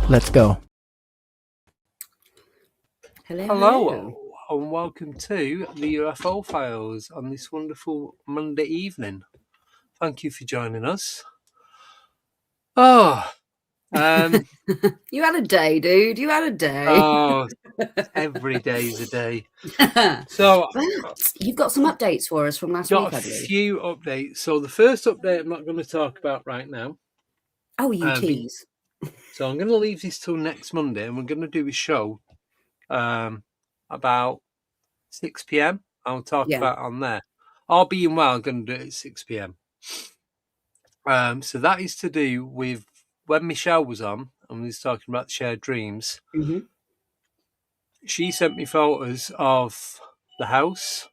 Let's go. Hello, and welcome to the UFO Files on this wonderful Monday evening. Thank you for joining us. You had a day, dude. You had a day. Every day's a day. So, but you've got some updates for us from last week, I believe. Got a few updates. So the first update I'm not going to talk about right now. Oh, you tease. So I'm going to leave this till next Monday, and we're going to do a show about 6 p.m. I'll talk about on there. All being well, I'm going to do it at 6 p.m. So that is to do with when Michelle was on and we was talking about shared dreams. Mm-hmm. She sent me photos of the house,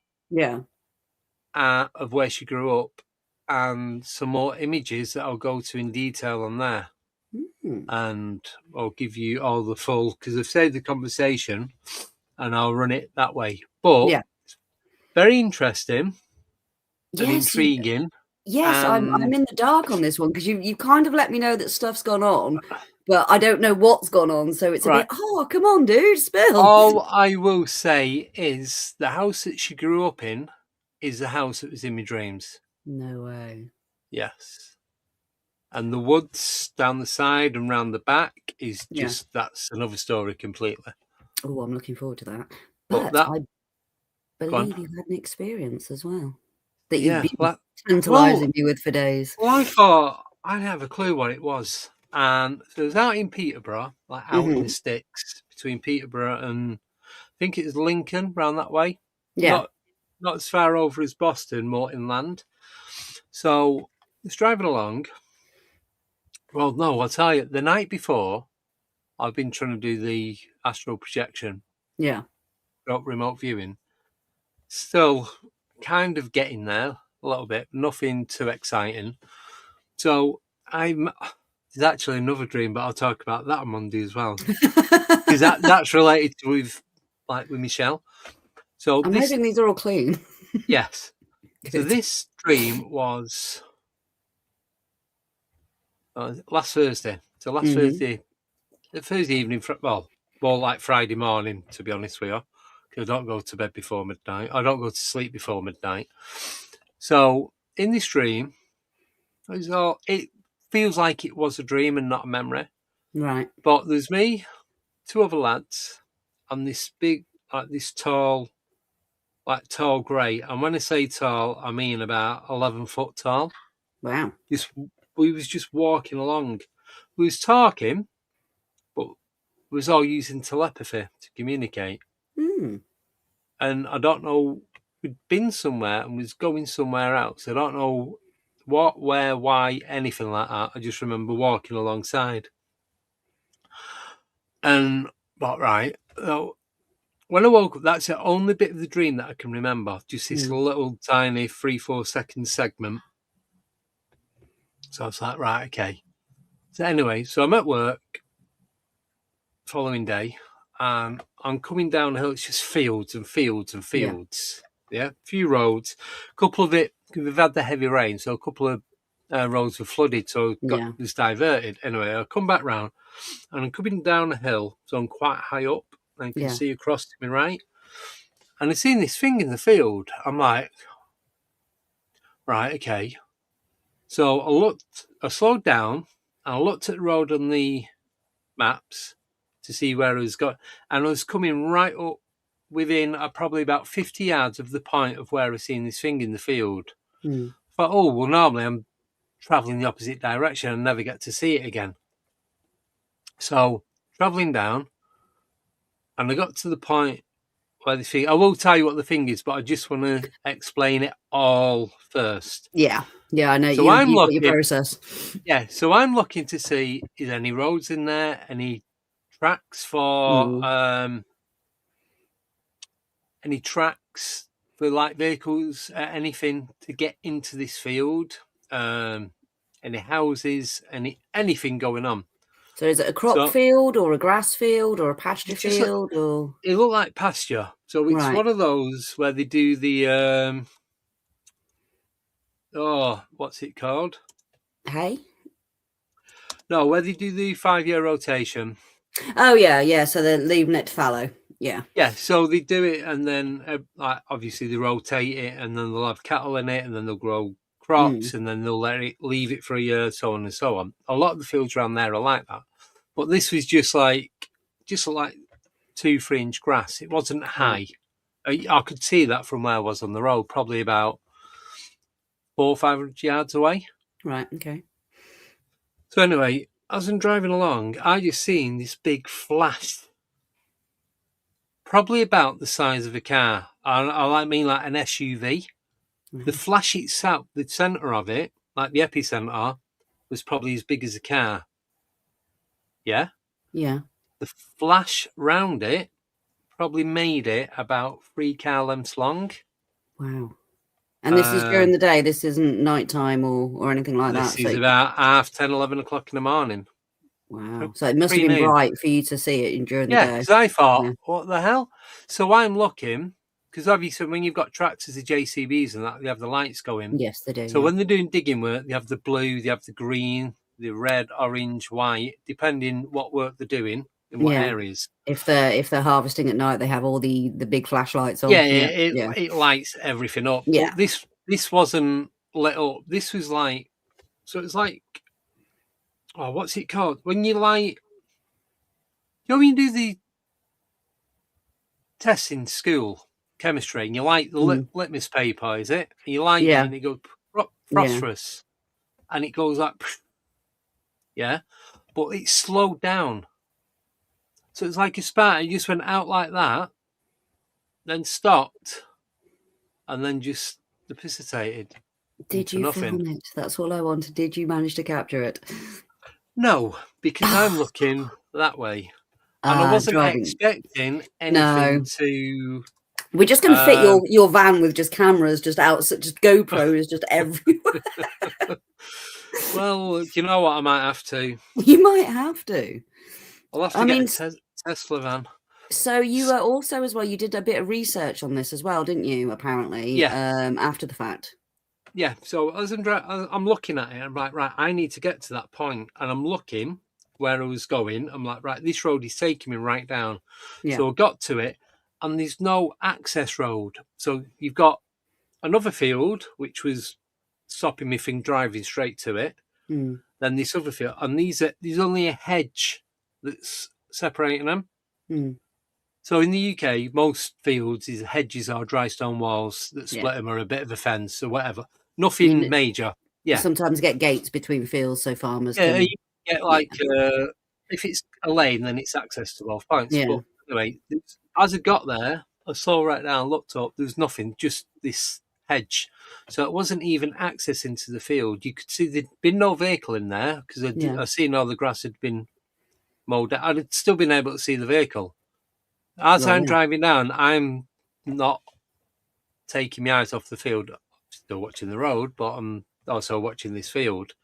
of where she grew up, and some more images that I'll go to in detail on there. Mm-hmm. And I'll give you all the full, because I've saved the conversation, and I'll run it that way. But very interesting and intriguing. Yes, I'm in the dark on this one because you kind of let me know that stuff's gone on, but I don't know what's gone on. So it's a bit, come on, dude, spill. All I will say is the house that she grew up in is the house that was in my dreams. No way. Yes. And the woods down the side and round the back is just, that's another story completely. Oh, I'm looking forward to that. But I believe you had an experience as well that you've been tantalising me with for days. Well, I thought I didn't have a clue what it was. And so it was out in Peterborough, like out in the sticks, between Peterborough and I think it was Lincoln, round that way. Yeah. Not as far over as Boston, more inland. So I was driving along. Well, no, I'll tell you, the night before, I've been trying to do the astral projection. Yeah. Remote viewing. Still kind of getting there a little bit, nothing too exciting. So there's actually another dream, but I'll talk about that on Monday as well. Because that's related to with Michelle. So I'm hoping these are all clean. Yes. So this dream was last Thursday. So last Thursday evening, well, more like Friday morning, to be honest with you. Because I don't go to bed before midnight. I don't go to sleep before midnight. So in this dream, it feels like it was a dream and not a memory. Right. But there's me, two other lads, and this big, this tall grey. And when I say tall, I mean about 11 foot tall. Wow. We was just walking along. We was talking, but we was all using telepathy to communicate. Mm. And I don't know, we'd been somewhere and was going somewhere else. I don't know what, where, why, anything like that. I just remember walking alongside. And, so when I woke up, that's the only bit of the dream that I can remember. Just this little tiny 3-4 second segment. So I was like, right, okay. So anyway, so I'm at work following day and I'm coming down the hill. It's just fields and fields and fields. Yeah, a few roads. A couple of it, we've had the heavy rain, so a couple of roads were flooded, so it was diverted. Anyway, I come back round and I'm coming down a hill, so I'm quite high up and you can see across to my right. And I seen this thing in the field. I'm like, right, okay. So I slowed down and I looked at the road on the maps to see where I was going. And I was coming right up within probably about 50 yards of the point of where I seen this thing in the field. I thought, well, normally I'm travelling the opposite direction and never get to see it again. So travelling down and I got to the point where the thing, I will tell you what the thing is, but I just want to explain it all first. Yeah, I know. So you've got your process. Yeah, so I'm looking to see, is any roads in there, any tracks for like vehicles, anything to get into this field, any houses, anything going on. So is it a crop field or a grass field or a pasture field? It looked like pasture. So it's one of those where they do the what's it called? Hay? No, where they do the 5-year rotation. Oh yeah. So they're leaving it fallow. Yeah. Yeah, so they do it, and then like obviously they rotate it, and then they'll have cattle in it, and then they'll grow crops, and then they'll leave it for a year, so on and so on. A lot of the fields around there are like that, but this was just like 2-3 inch grass. It wasn't high. I could see that from where I was on the road, probably about 400 or 500 yards away. Right. Okay. So anyway, as I'm driving along, I just seen this big flash, probably about the size of a car. I mean like an SUV. The flash itself, the centre of it, like the epicenter, was probably as big as a car. Yeah? Yeah. The flash round it probably made it about 3 car lengths long. Wow. And this is during the day? This isn't nighttime or anything like that? This is about 10:30, 11 o'clock in the morning. Wow. So it must have been bright for you to see it during the day. Yeah, because I thought, what the hell? So I'm looking, because obviously when you've got tractors, the JCBs and that, they have the lights going. Yes, they do. So when they're doing digging work, they have the blue, they have the green, the red, orange, white, depending what work they're doing in what areas. If they're harvesting at night, they have all the big flashlights on. Yeah, it lights everything up. Yeah. But this wasn't lit up. This was like, so it's like, oh, what's it called? When you light, you know when you do the tests in school, chemistry, and you light the litmus paper, is it? And you light it and it goes phosphorus. And it goes like, yeah, but it slowed down. So it's like a spark. It just went out like that, then stopped, and then just dissipated. Did you film it? That's all I wanted. Did you manage to capture it? No, because I'm looking that way. And I wasn't expecting anything to... We're just going to fit your van with just cameras, just GoPros, just everywhere. Well, you know what? I might have to. You might have to. I'll have to get a Tesla van. So you were also, as well, you did a bit of research on this as well, didn't you, apparently? Yeah. After the fact. Yeah. So as I'm looking at it, I'm like, right, I need to get to that point. And I'm looking where I was going. I'm like, right, this road is taking me right down. Yeah. So I got to it, and there's no access road. So you've got another field, which was stopping me from driving straight to it. Then this other field, and there's only a hedge that's separating them. So in the UK, most fields, these hedges are dry stone walls that split them, or a bit of a fence or whatever. Nothing major. Yeah. You sometimes get gates between fields, so farmers can... you get like, if it's a lane, then it's access to both points. Yeah. But anyway, as I got there, I saw right down, looked up, there was nothing, just this hedge. So it wasn't even access into the field. You could see there'd been no vehicle in there, because I seen all the grass had been mowed down. I'd still been able to see the vehicle. As I'm driving down, I'm not taking my eyes off the field. I'm still watching the road, but I'm also watching this field.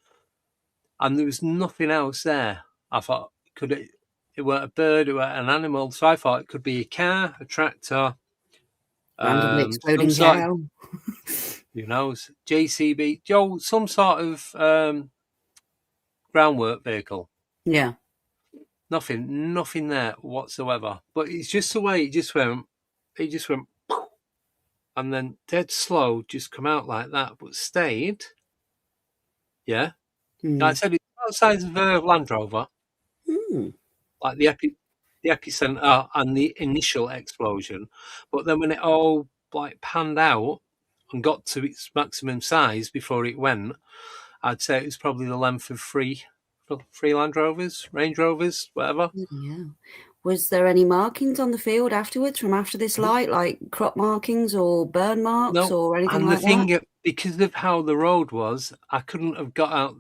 And there was nothing else there. I thought, it weren't a bird, it weren't an animal. So I thought it could be a car, a tractor. Randomly exploding cow. Who knows? JCB, some sort of groundwork vehicle. Yeah. Nothing there whatsoever. But it's just the way it just went, and then dead slow, just come out like that, but stayed. Yeah. Like I said, it's outside of a Land Rover. Like the epicenter and the initial explosion. But then when it all like panned out and got to its maximum size before it went, I'd say it was probably the length of three Land Rovers, Range Rovers, whatever. Yeah. Was there any markings on the field afterwards from after this light, like crop markings or burn marks or anything like that? And the thing, because of how the road was, I couldn't have got out.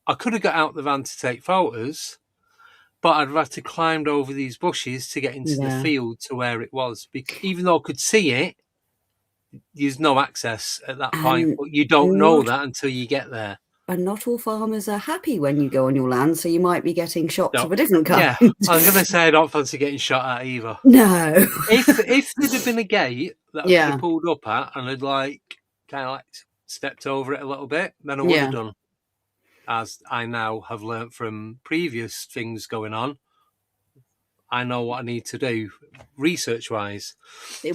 I could have got out the van to take photos, but I'd have had to climb over these bushes to get into the field to where it was. Even though I could see it, there's no access at that point, but you don't know that until you get there. And not all farmers are happy when you go on your land, so you might be getting shots of a different kind. Yeah, I was going to say I don't fancy getting shot at either. No. If there'd have been a gate that I could have pulled up at and I'd kind of stepped over it a little bit, then I would have done. as I now have learnt from previous things going on, I know what I need to do research-wise.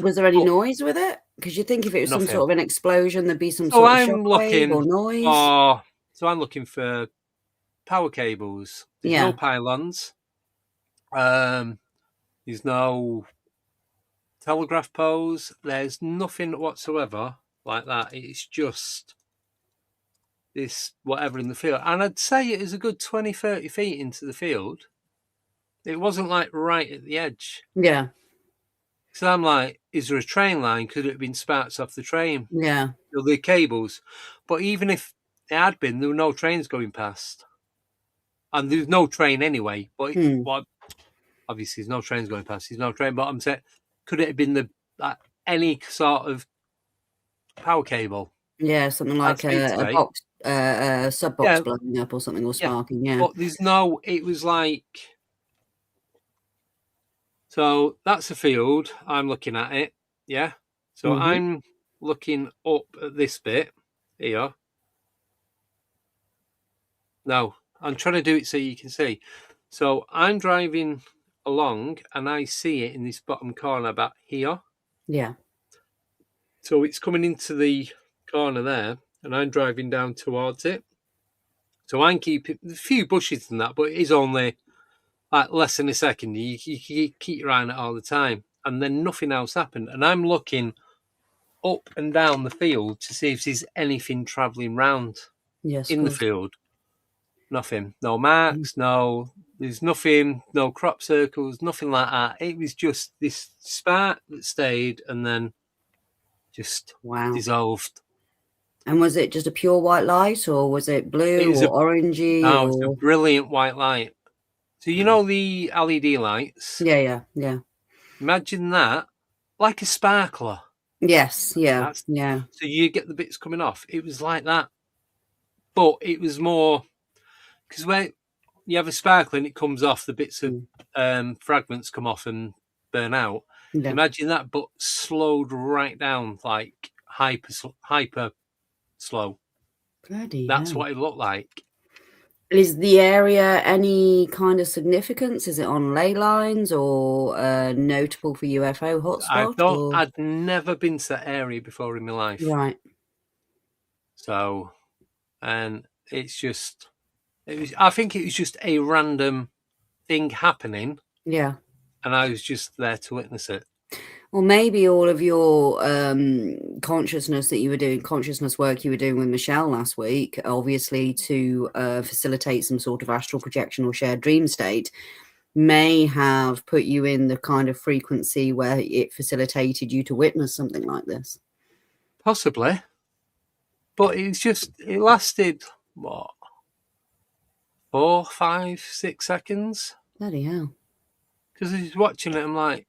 Was there any noise with it? Because you think if it was some sort of an explosion, there'd be some sort of shockwave or noise. So I'm looking for power cables. There's Yeah. no pylons. There's no telegraph poles. There's nothing whatsoever like that. It's just this whatever in the field. And I'd say it is a good 20, 30 feet into the field. It wasn't like right at the edge. Yeah. So I'm like, is there a train line? Could it have been sparks off the train? Yeah. Or the cables? But even if it had been, there were no trains going past. And there's no train anyway. But obviously, there's no trains going past. There's no train. But I'm saying, could it have been any sort of power cable? Yeah, something like a box, a sub box blowing up or something, or sparking. Yeah. But there's no. It was like. So that's a field. I'm looking at it. Yeah. So I'm looking up at this bit here. No, I'm trying to do it so you can see. So I'm driving along and I see it in this bottom corner about here. Yeah. So it's coming into the corner there and I'm driving down towards it. So I'm keeping a few bushes and that, but it is only like less than a second. You keep your eye on it all the time. And then nothing else happened. And I'm looking up and down the field to see if there's anything travelling round in the field. Nothing. No marks, there's nothing, no crop circles, nothing like that. It was just this spark that stayed and then just dissolved. And was it just a pure white light or was it blue or orangey? No, it's a brilliant white light. So you know the LED lights? Yeah. Imagine that like a sparkler. Yes, yeah. So you get the bits coming off. It was like that. But it was more... Because when you have a sparkler and it comes off, the bits of fragments come off and burn out. Yeah. Imagine that, but slowed right down, like hyper slow. That's what it looked like. Is the area any kind of significance? Is it on ley lines or notable for UFO hotspot? I'd never been to that area before in my life. Right. So, and it's just... I think it was just a random thing happening. Yeah. And I was just there to witness it. Well, maybe all of your consciousness work you were doing with Michelle last week, obviously to facilitate some sort of astral projection or shared dream state, may have put you in the kind of frequency where it facilitated you to witness something like this. Possibly. But it lasted, what? 4, 5, 6 seconds. Bloody hell. Because I was watching it, I'm like,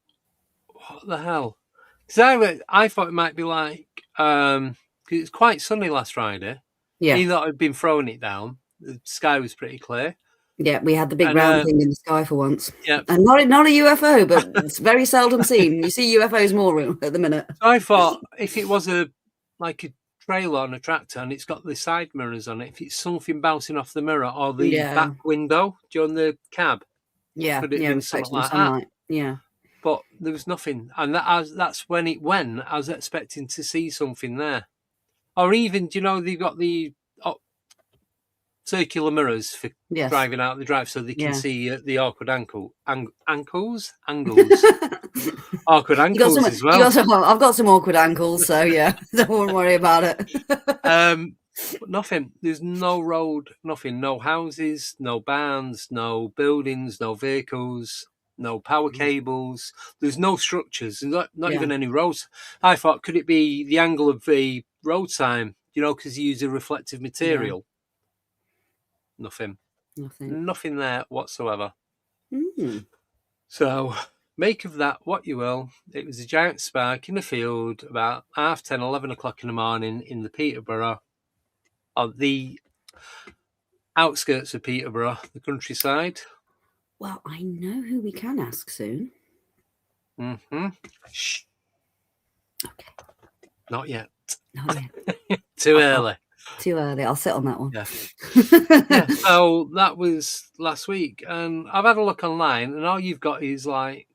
what the hell? Because I thought it might be like, because it's quite sunny last Friday. Yeah. He thought I'd been throwing it down. The sky was pretty clear. Yeah, we had the big round thing in the sky for once. Yeah. And not a UFO, but it's very seldom seen. You see UFOs more at the minute. So I thought if it was like a trailer on a tractor and it's got the side mirrors on it, if it's something bouncing off the mirror or the back window during the cab, could it have been something like that? Yeah. But there was nothing, and that's when it went. I was expecting to see something there, or even they've got the circular mirrors for driving out the drive, so they can see the awkward angles, awkward ankles as well. I've got some awkward ankles, so yeah, don't worry about it. But nothing. There's no road, nothing. No houses, no barns, no buildings, no vehicles, no power cables. There's no structures. Not even any roads. I thought, could it be the angle of the road sign? Because you use a reflective material. Yeah. Nothing there whatsoever. So make of that what you will. It was a giant spark in the field about 10:30, 11 o'clock in the morning in the Peterborough, or the outskirts of Peterborough, the countryside. Well, I know who we can ask soon. Shh. Okay. Not yet. Not yet. Too early. Too early. I'll sit on that one. Yeah. So that was last week, and I've had a look online, and all you've got is like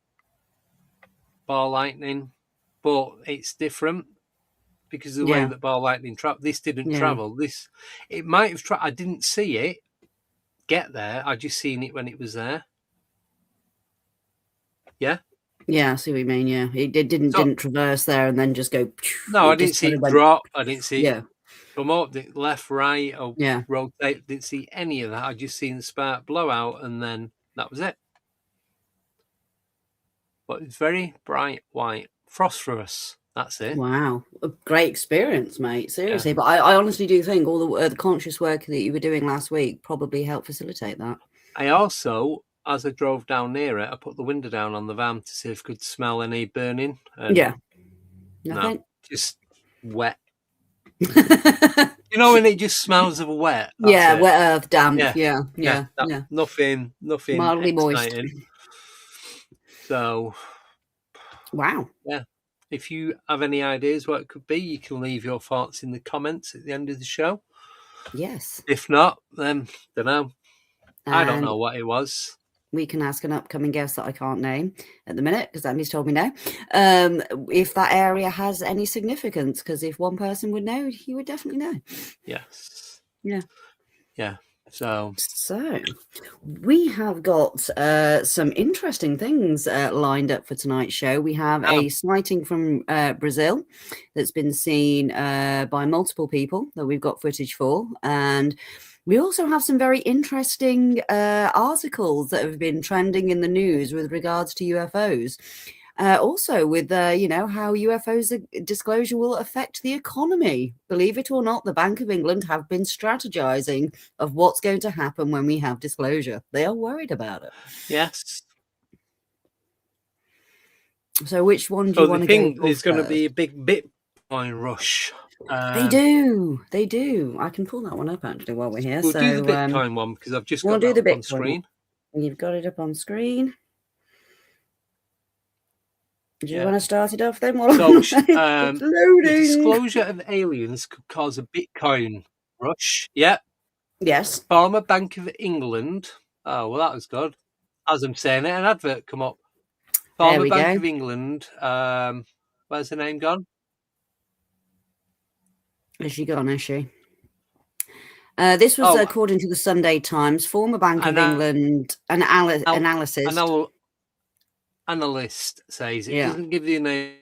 ball lightning, but it's different because of the way Yeah. that ball lightning traveled. This didn't Yeah. travel. It might have. I didn't see it get there. I just seen it when it was there. Yeah. Yeah, I see what you mean. Yeah, it didn't traverse there and then just go. No, I It didn't just see kind of it went. drop. I didn't see it Yeah, come up, left, right, or yeah. rotate. Didn't see any of that. I just seen the spark blow out, and then that was it. But it's very bright white, phosphorus. That's it. Wow, a great experience, mate. Seriously, Yeah. but I honestly do think all the conscious work that you were doing last week probably helped facilitate that. I also, as I drove down near it, I put the window down on the van to see if I could smell any burning. And Yeah, no, nothing. just wet. You know when it just smells of wet? That's Yeah, it. wet earth, damp. Yeah. Yeah. Nothing Mildly moist. exciting. So, Wow. yeah. If you have any ideas what it could be, you can leave your thoughts in the comments at the end of the show. Yes. If not, then don't know. I don't And know what it was. we can ask an upcoming guest that I can't name at the minute because Abbie's told me no. If that area has any significance, because if one person would know, he would definitely know. Yes. Yeah. Yeah. So we have got some interesting things lined up for tonight's show. We have a sighting from Brazil that's been seen by multiple people that we've got footage for, and we also have some very interesting articles that have been trending in the news with regards to UFOs. Also with, how UFOs disclosure will affect the economy. Believe it or not, the Bank of England have been strategizing of what's going to happen when we have disclosure. They are worried about it. yes. So which one do you want to go think for there's going to first? be a big Bitcoin rush. They do. I can pull that one up actually while we're here. We'll So do the Bitcoin one because I've just we'll got do that the up on screen. You've got it up on screen. Do you want to start it off then? So, it's loading. The disclosure of aliens could cause a Bitcoin rush. Yeah. Yes. Former Bank of England. Oh, well, that was good. As I'm saying it, an advert come up. Former Bank of England. Where's the name gone? Is she gone, is she? This was according to the Sunday Times. Former Bank of England analysis. Analyst says it doesn't give you a name.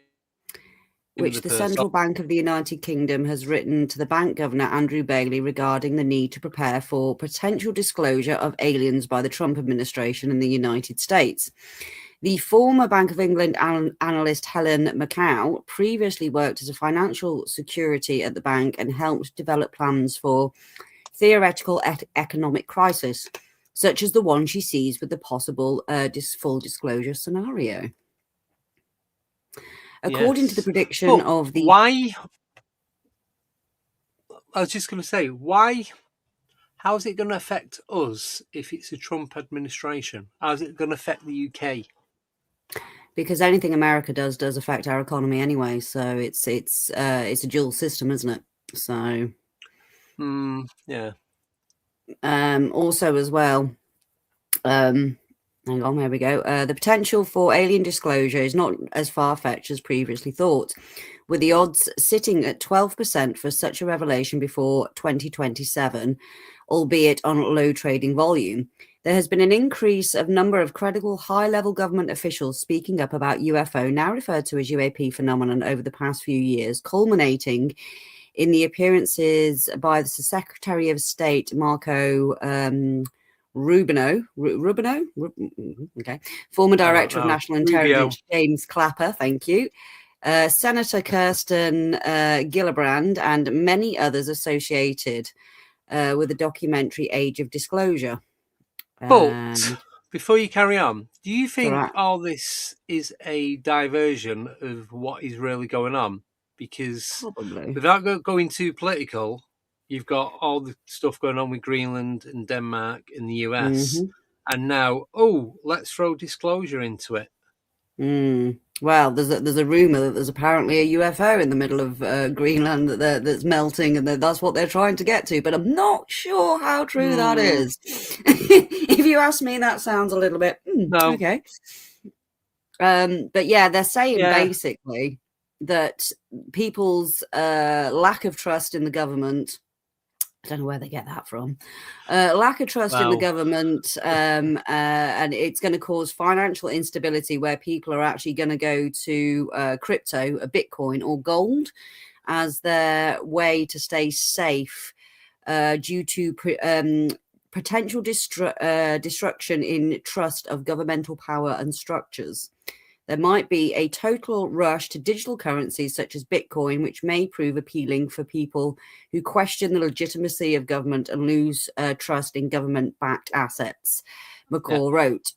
Which the Central Bank of the United Kingdom has written to the bank governor, Andrew Bailey, regarding the need to prepare for potential disclosure of aliens by the Trump administration in the United States. The former Bank of England analyst Helen McCow previously worked as a financial security at the bank and helped develop plans for theoretical economic crisis, such as the one she sees with the possible full disclosure scenario. According to the prediction of the... Why? I was just going to say, why? How is it going to affect us if it's a Trump administration? How is it going to affect the UK? Because anything America does affect our economy anyway. So it's a dual system, isn't it? So... yeah. Also as well... hang on, there we go. The potential for alien disclosure is not as far-fetched as previously thought, with the odds sitting at 12% for such a revelation before 2027, albeit on low trading volume. There has been an increase of number of credible high-level government officials speaking up about UFO, now referred to as UAP phenomenon, over the past few years, culminating in the appearances by the Secretary of State, Marco Rubino, okay, former Director of National Intelligence, James Clapper, thank you, Senator Kirsten Gillibrand, and many others associated with the documentary Age of Disclosure. But before you carry on, do you think all this is a diversion of what is really going on? Because without going too political, you've got all the stuff going on with Greenland and Denmark and the US. And now, let's throw disclosure into it. Well, there's a rumor that there's apparently a UFO in the middle of Greenland that's melting, and that's what they're trying to get to. But I'm not sure how true that is. If you ask me, that sounds a little bit No. okay. But yeah, they're saying Yeah. basically that people's lack of trust in the government. I don't know where they get that from. Lack of trust in the government, and it's going to cause financial instability where people are actually going to go to crypto, a Bitcoin or gold, as their way to stay safe due to potential destruction in trust of governmental power and structures. There might be a total rush to digital currencies such as Bitcoin, which may prove appealing for people who question the legitimacy of government and lose trust in government-backed assets, McCall wrote.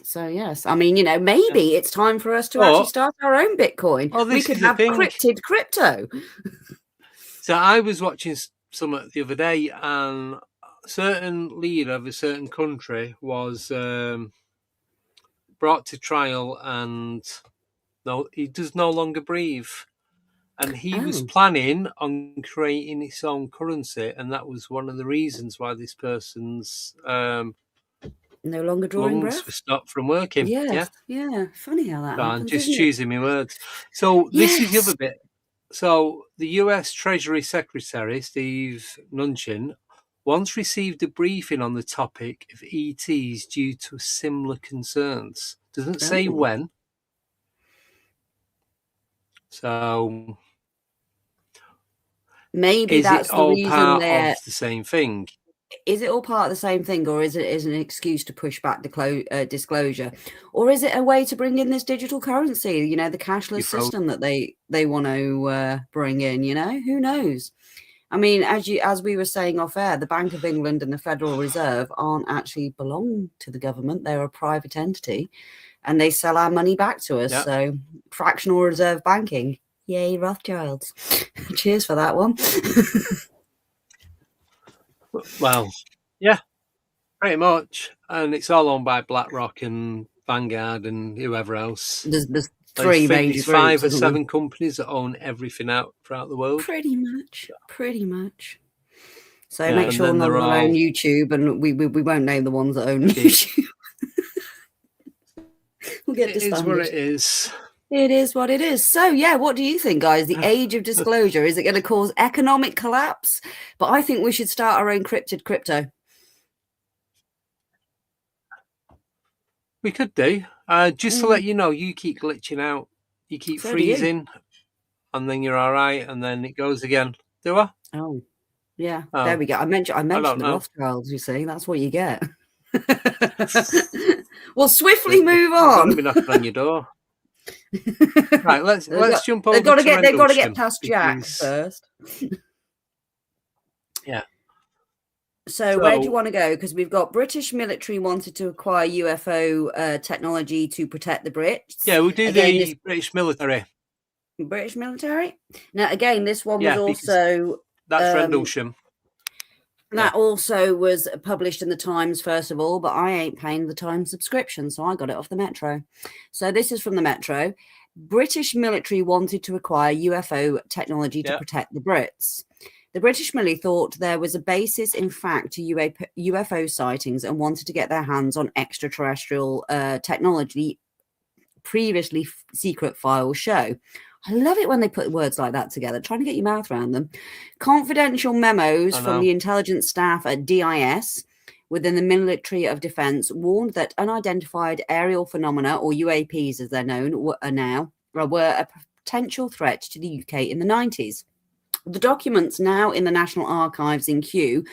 So, yes, I mean, maybe it's time for us to actually start our own Bitcoin. We could have cryptid crypto. So I was watching some the other day, and a certain leader of a certain country was brought to trial, and he does no longer breathe. And he was planning on creating his own currency, and that was one of the reasons why this person's no longer drawing breath were stopped from working. Yeah. Funny how that happens. I'm just choosing my words. So this is the other bit. So the US Treasury Secretary, Steve Mnuchin, once received a briefing on the topic of ETs due to similar concerns. Doesn't say when. So maybe that's the reason part of the same thing. Is it all part of the same thing, or is it an excuse to push back disclosure, or is it a way to bring in this digital currency? The cashless system that they want to bring in. Who knows? I mean, as we were saying off air, the Bank of England and the Federal Reserve aren't actually belong to the government; they're a private entity, and they sell our money back to us. Yep. So, fractional reserve banking, yay, Rothschilds! Cheers for that one. Well, yeah, pretty much. And it's all owned by BlackRock and Vanguard and whoever else. There's three major groups, 5 or 7 companies that own everything throughout the world. Pretty much. So make sure none of them own YouTube, and we won't name the ones that own YouTube. We'll get disbanded. It is what it is. It is what it is. So, yeah, what do you think, guys? The age of disclosure, is it going to cause economic collapse? But I think we should start our own cryptid crypto. We could do. Just to let you know, you keep glitching out. You keep freezing, and then you're all right, and then it goes again. Do I? Oh, yeah. There we go. I mentioned the Rothschilds, you see. That's what you get. Well, swiftly move on. I'm going to be knocking on your door. Right, let's jump over. They've got to get past Jack first. Yeah. So where do you want to go? Because we've got British military wanted to acquire UFO technology to protect the Brits. Yeah, we'll do the British military. British military. Now, again, this one was also that's Rendlesham. That also was published in the Times, first of all, but I ain't paying the Times subscription, so I got it off the Metro. So this is from the Metro. British military wanted to acquire UFO technology to protect the Brits. The British military thought there was a basis in fact to UFO sightings and wanted to get their hands on extraterrestrial technology, previously secret files show. I love it when they put words like that together, trying to get your mouth around them. Confidential memos from the intelligence staff at DIS within the Military of Defence warned that unidentified aerial phenomena, or UAPs as they're known, were a potential threat to the UK in the 90s. The documents now in the National Archives in Kew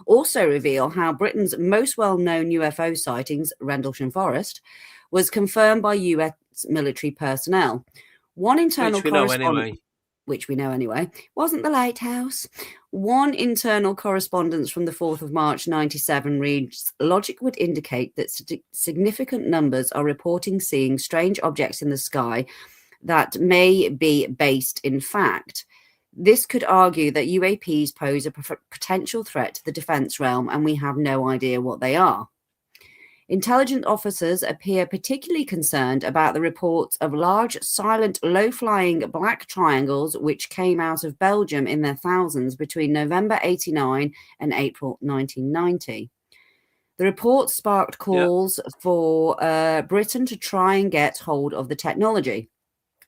also reveal how Britain's most well-known UFO sightings, Rendlesham Forest, was confirmed by US military personnel. One internal correspondent, which we know anyway, wasn't the lighthouse. One internal correspondence from the 4th of March 97 reads, logic would indicate that significant numbers are reporting seeing strange objects in the sky that may be based in fact. This could argue that UAPs pose a potential threat to the defence realm, and we have no idea what they are. Intelligence officers appear particularly concerned about the reports of large, silent, low-flying black triangles which came out of Belgium in their thousands between November 89 and April 1990. The report sparked calls for Britain to try and get hold of the technology.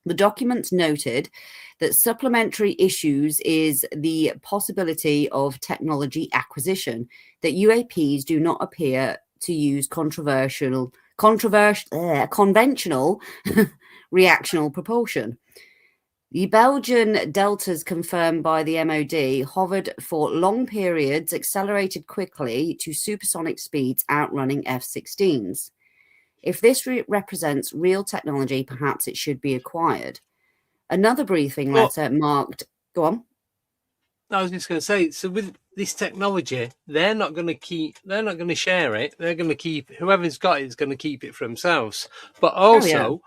The document noted that supplementary issues is the possibility of technology acquisition, that UAPs do not appear to use conventional reactional propulsion. The Belgian deltas confirmed by the MOD hovered for long periods, accelerated quickly to supersonic speeds, outrunning F-16s. If this represents real technology, perhaps it should be acquired. Another briefing letter marked... Go on. I was just going to say, so with this technology, they're not going to share it. They're going to keep, whoever's got it is going to keep it for themselves. But also,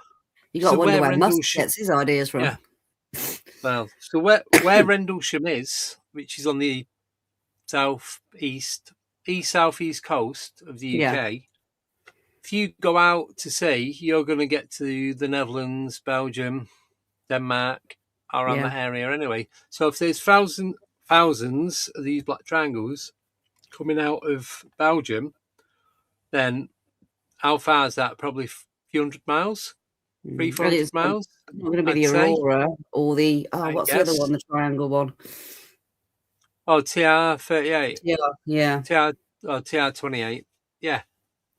you got to wonder where Musk gets his ideas from. Yeah. Well, so where Rendlesham is, which is on the southeast coast of the UK, if you go out to sea, you're going to get to the Netherlands, Belgium, Denmark, around that area anyway. So if there's thousands of these black triangles coming out of Belgium, then how far is that? Probably a few hundred miles, 300-400 miles. It's not going to be the Aurora or the what's the other one? The triangle one. Oh, TR-38. Yeah. TR-28. Yeah.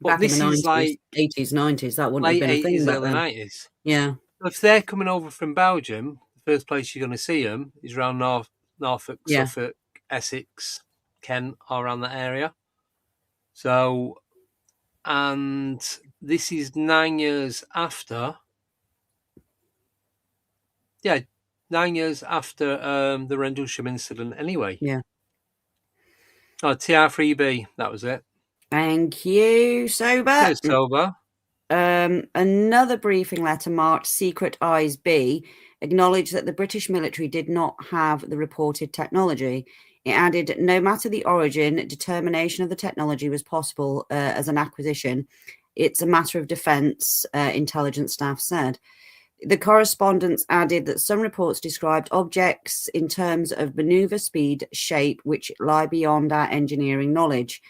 But back this in the 90s, is like 80s, 90s. That wouldn't late have been a thing 80s, back early then. 90s. Yeah. If they're coming over from Belgium, the first place you're going to see them is around Norfolk, Suffolk, Essex, Kent, or around that area. So, and this is 9 years after. Yeah, 9 years after the Rendlesham incident anyway. Yeah. Oh, TR3B, that was it. Thank you, Sober. Cheers, Sober. Another briefing letter marked Secret Eyes B acknowledged that the British military did not have the reported technology. It added, no matter the origin, determination of the technology was possible as an acquisition. It's a matter of defence, intelligence staff said. The correspondence added that some reports described objects in terms of manoeuvre speed, shape, which lie beyond our engineering knowledge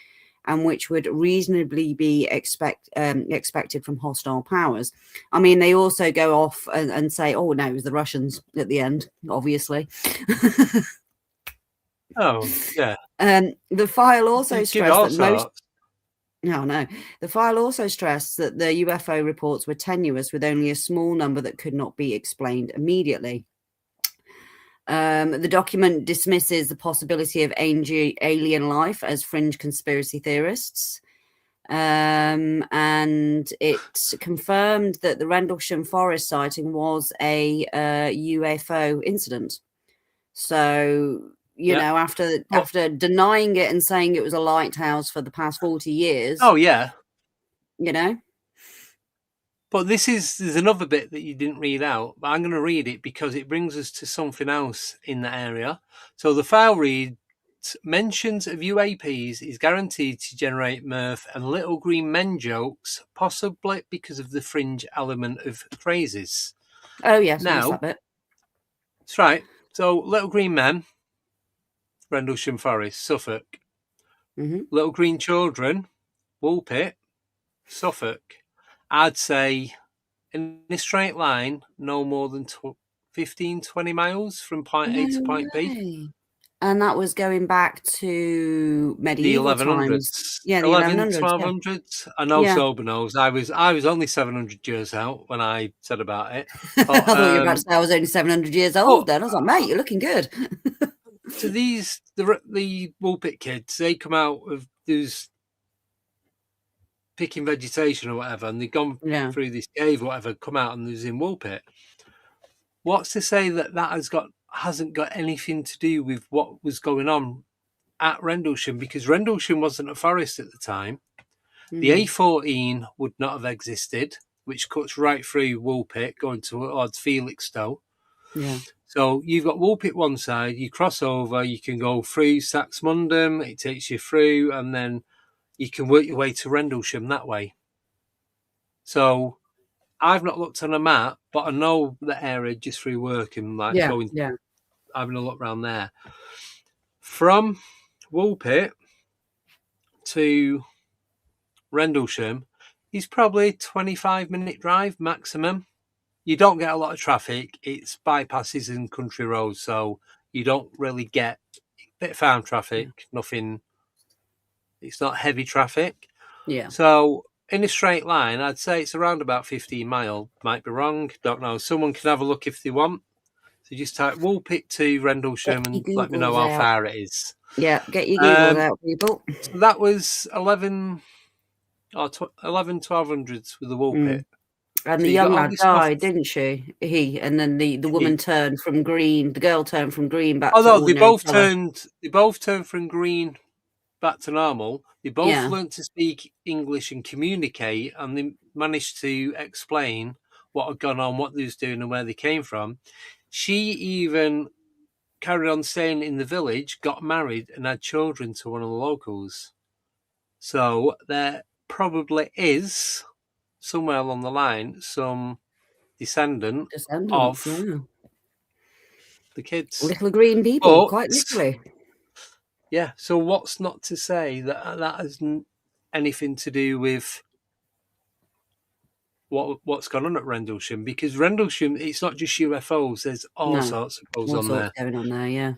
and which would reasonably be expected from hostile powers. I mean, they also go off and say, oh, no, it was the Russians at the end, obviously. Oh, yeah. The file also stressed that the file also stressed that the UFO reports were tenuous, with only a small number that could not be explained immediately. The document dismisses the possibility of alien life as fringe conspiracy theorists. And it confirmed that the Rendlesham Forest sighting was a UFO incident. So, you know, after denying it and saying it was a lighthouse for the past 40 years. Oh, yeah. You know. But there's another bit that you didn't read out, but I'm going to read it because it brings us to something else in that area. So the file reads, mentions of UAPs is guaranteed to generate mirth and little green men jokes, possibly because of the fringe element of phrases. Oh, yes, now, that bit. That's right. So little green men, Rendlesham Forest, Suffolk. Mm-hmm. Little green children, Woolpit, Suffolk. I'd say in a straight line, no more than 15, 20 miles from point A to point B. And that was going back to medieval the 1100s. times. Yeah, the 1100s, 1200s. Yeah. I know Sober knows. I was only 700 years out when I said about it. But, I thought you were about to say I was only 700 years old then. I was like, mate, you're looking good. So the Woolpit kids, they come out of those picking vegetation or whatever, and they've gone through this cave or whatever, come out and there's in Woolpit. What's to say that hasn't got anything to do with what was going on at Rendlesham? Because Rendlesham wasn't a forest at the time. The A14 would not have existed, which cuts right through Woolpit going towards Felixstowe. Yeah. So you've got Woolpit one side, you cross over, you can go through Saxmundham, it takes you through, and then you can work your way to Rendlesham that way. So I've not looked on a map, but I know the area just through work and like having a look around there. From Woolpit to Rendlesham is probably 25-minute drive maximum. You don't get a lot of traffic. It's bypasses and country roads, so you don't really get a bit of farm traffic, nothing. It's not heavy traffic. Yeah. So in a straight line, I'd say it's around about 15 mile. Might be wrong. Don't know. Someone can have a look if they want. So just type Woolpit to Rendlesham and let me know how far it is. Yeah, get your Googles out, people. So that was 11 or 1200s with the Woolpit. And the young lad died, didn't she? And then the woman turned from green. The girl turned from green back. Although they both turned from green back to normal. They both learnt to speak English and communicate, and they managed to explain what had gone on, what they was doing, and where they came from. She even carried on staying in the village, got married, and had children to one of the locals. So there probably is somewhere along the line some descendant of the kids. Little green people, quite literally. Yeah, so what's not to say that that has anything to do with what's gone on at Rendlesham? Because Rendlesham, it's not just UFOs. There's all sorts of goes on there. Going on there, yeah.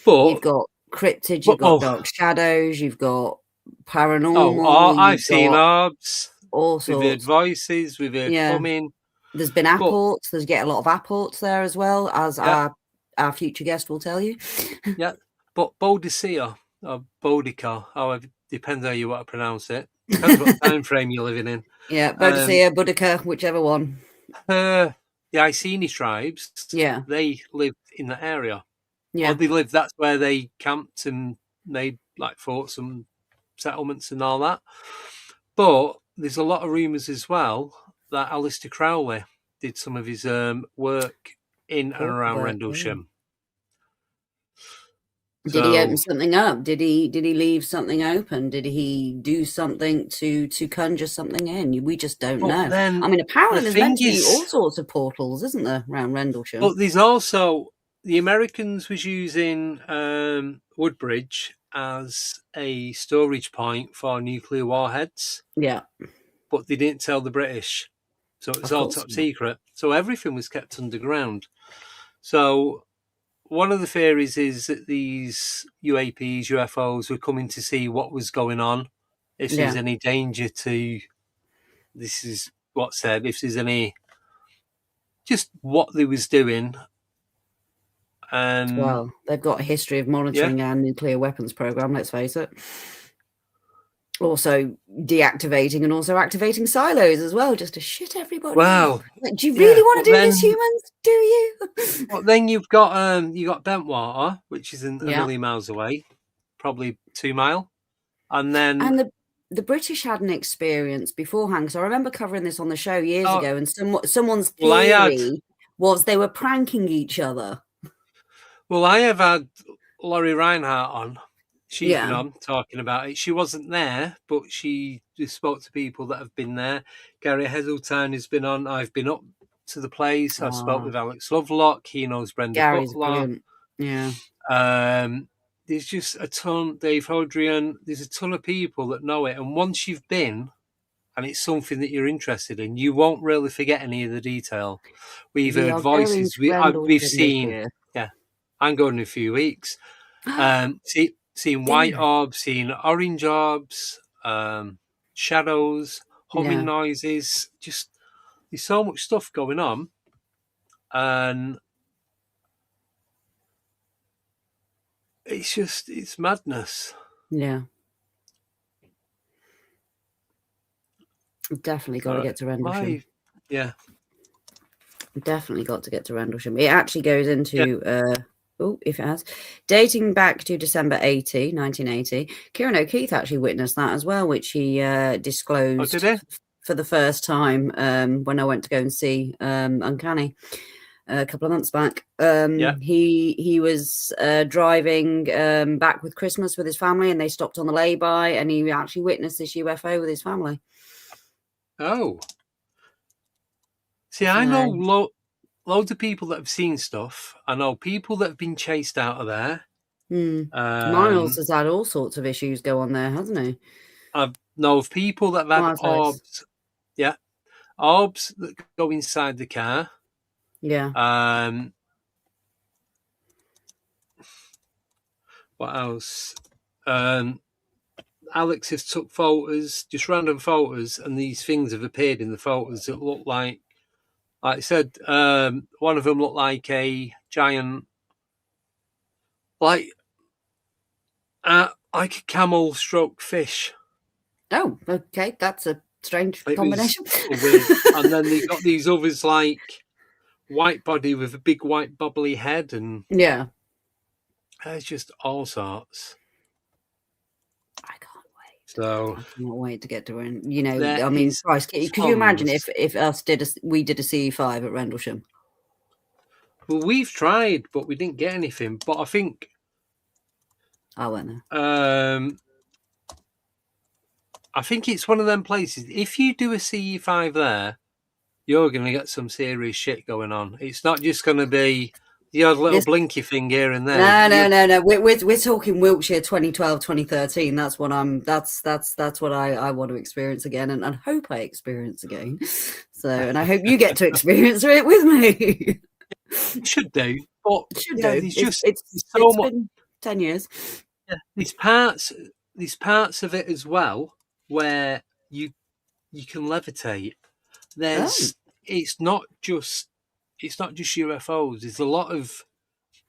But you've got cryptids, you've got dark shadows, you've got paranormal. I've seen orbs. All sorts. We've heard voices. We've heard plumbing. There's been apports. There's a lot of apports there as well, as our future guest will tell you. Yeah, but Boudicca or Boudica, however, depends how you want to pronounce it. Depends what time frame you're living in. Yeah, Boudicca, Boudica, whichever one. The Iceni tribes, they lived in that area. Yeah, that's where they camped and made like forts and settlements and all that. But there's a lot of rumours as well that Aleister Crowley did some of his work in and around Rendlesham. Did he open something up? Did he leave something open? Did he do something to conjure something in? We just don't know. I mean, apparently there's meant to be all sorts of portals, isn't there, around Rendlesham? But there's also the Americans was using Woodbridge as a storage point for nuclear warheads. Yeah. But they didn't tell the British. So it's all top secret. So everything was kept underground. So one of the theories is that these UAPs, UFOs, were coming to see what was going on. If there's any danger to, this is what's said, if there's any, just what they was doing. And well, they've got a history of monitoring our nuclear weapons program, let's face it. Also deactivating and also activating silos as well, just to shit everybody. Wow. Like, do you really want to do this, humans? Do you? Well, then you've got Bentwater, which isn't a million miles away, probably 2 mile. And then the British had an experience beforehand, because I remember covering this on the show years ago, and someone's theory was they were pranking each other. Well, I have had Laurie Reinhardt on. She's been on talking about it. She wasn't there, but she just spoke to people that have been there. Gary Heseltine has been on. I've been up to the place. I've spoke with Alex Lovelock. He knows Brenda Gary's Butler. Brilliant. Yeah. There's just a ton. Dave Hodrian. There's a ton of people that know it. And once you've been, and it's something that you're interested in, you won't really forget any of the detail. We've heard voices. We've seen. Yeah, I'm going in a few weeks. Seeing white orbs, seeing orange orbs, shadows, humming noises. Just there's so much stuff going on, and it's madness. Yeah, definitely got to get to Rendlesham. Definitely got to get to Rendlesham. It actually goes into if it has, dating back to December 1980. Kieran O'Keefe actually witnessed that as well, which he disclosed for the first time when I went to go and see Uncanny. a couple of months back. Yeah. He was driving back with Christmas with his family, and they stopped on the lay-by, and he actually witnessed this UFO with his family. Oh. See, I know loads of people that have seen stuff. I know people that have been chased out of there. Miles has had all sorts of issues go on there, hasn't he? I know of people that have had Miles Lewis. orbs. Yeah. Orbs that go inside the car. Yeah. What else? Alex has took photos, just random photos, and these things have appeared in the photos that look like I said, one of them looked like a giant, like a camel stroke fish. Oh, okay, that's a strange It combination. was weird. And then they got these others like white body with a big white bubbly head, and yeah, there's just all sorts. I can't wait. So I cannot wait to get to it. You know, there I mean, is Christ, could you imagine if us we did a CE5 at Rendlesham? Well, we've tried, but we didn't get anything. But I think I went there. I think it's one of them places. If you do a CE5 there, you're going to get some serious shit going on. It's not just going to be the odd little blinky thing here and there. No. We're talking Wiltshire 2012, 2013. That's what that's what I want to experience again, and hope I experience again. So, and I hope you get to experience it with me. You should do, but it's so much. Been 10 years. Yeah, these parts of it as well where you can levitate. It's not just UFOs. There's a lot of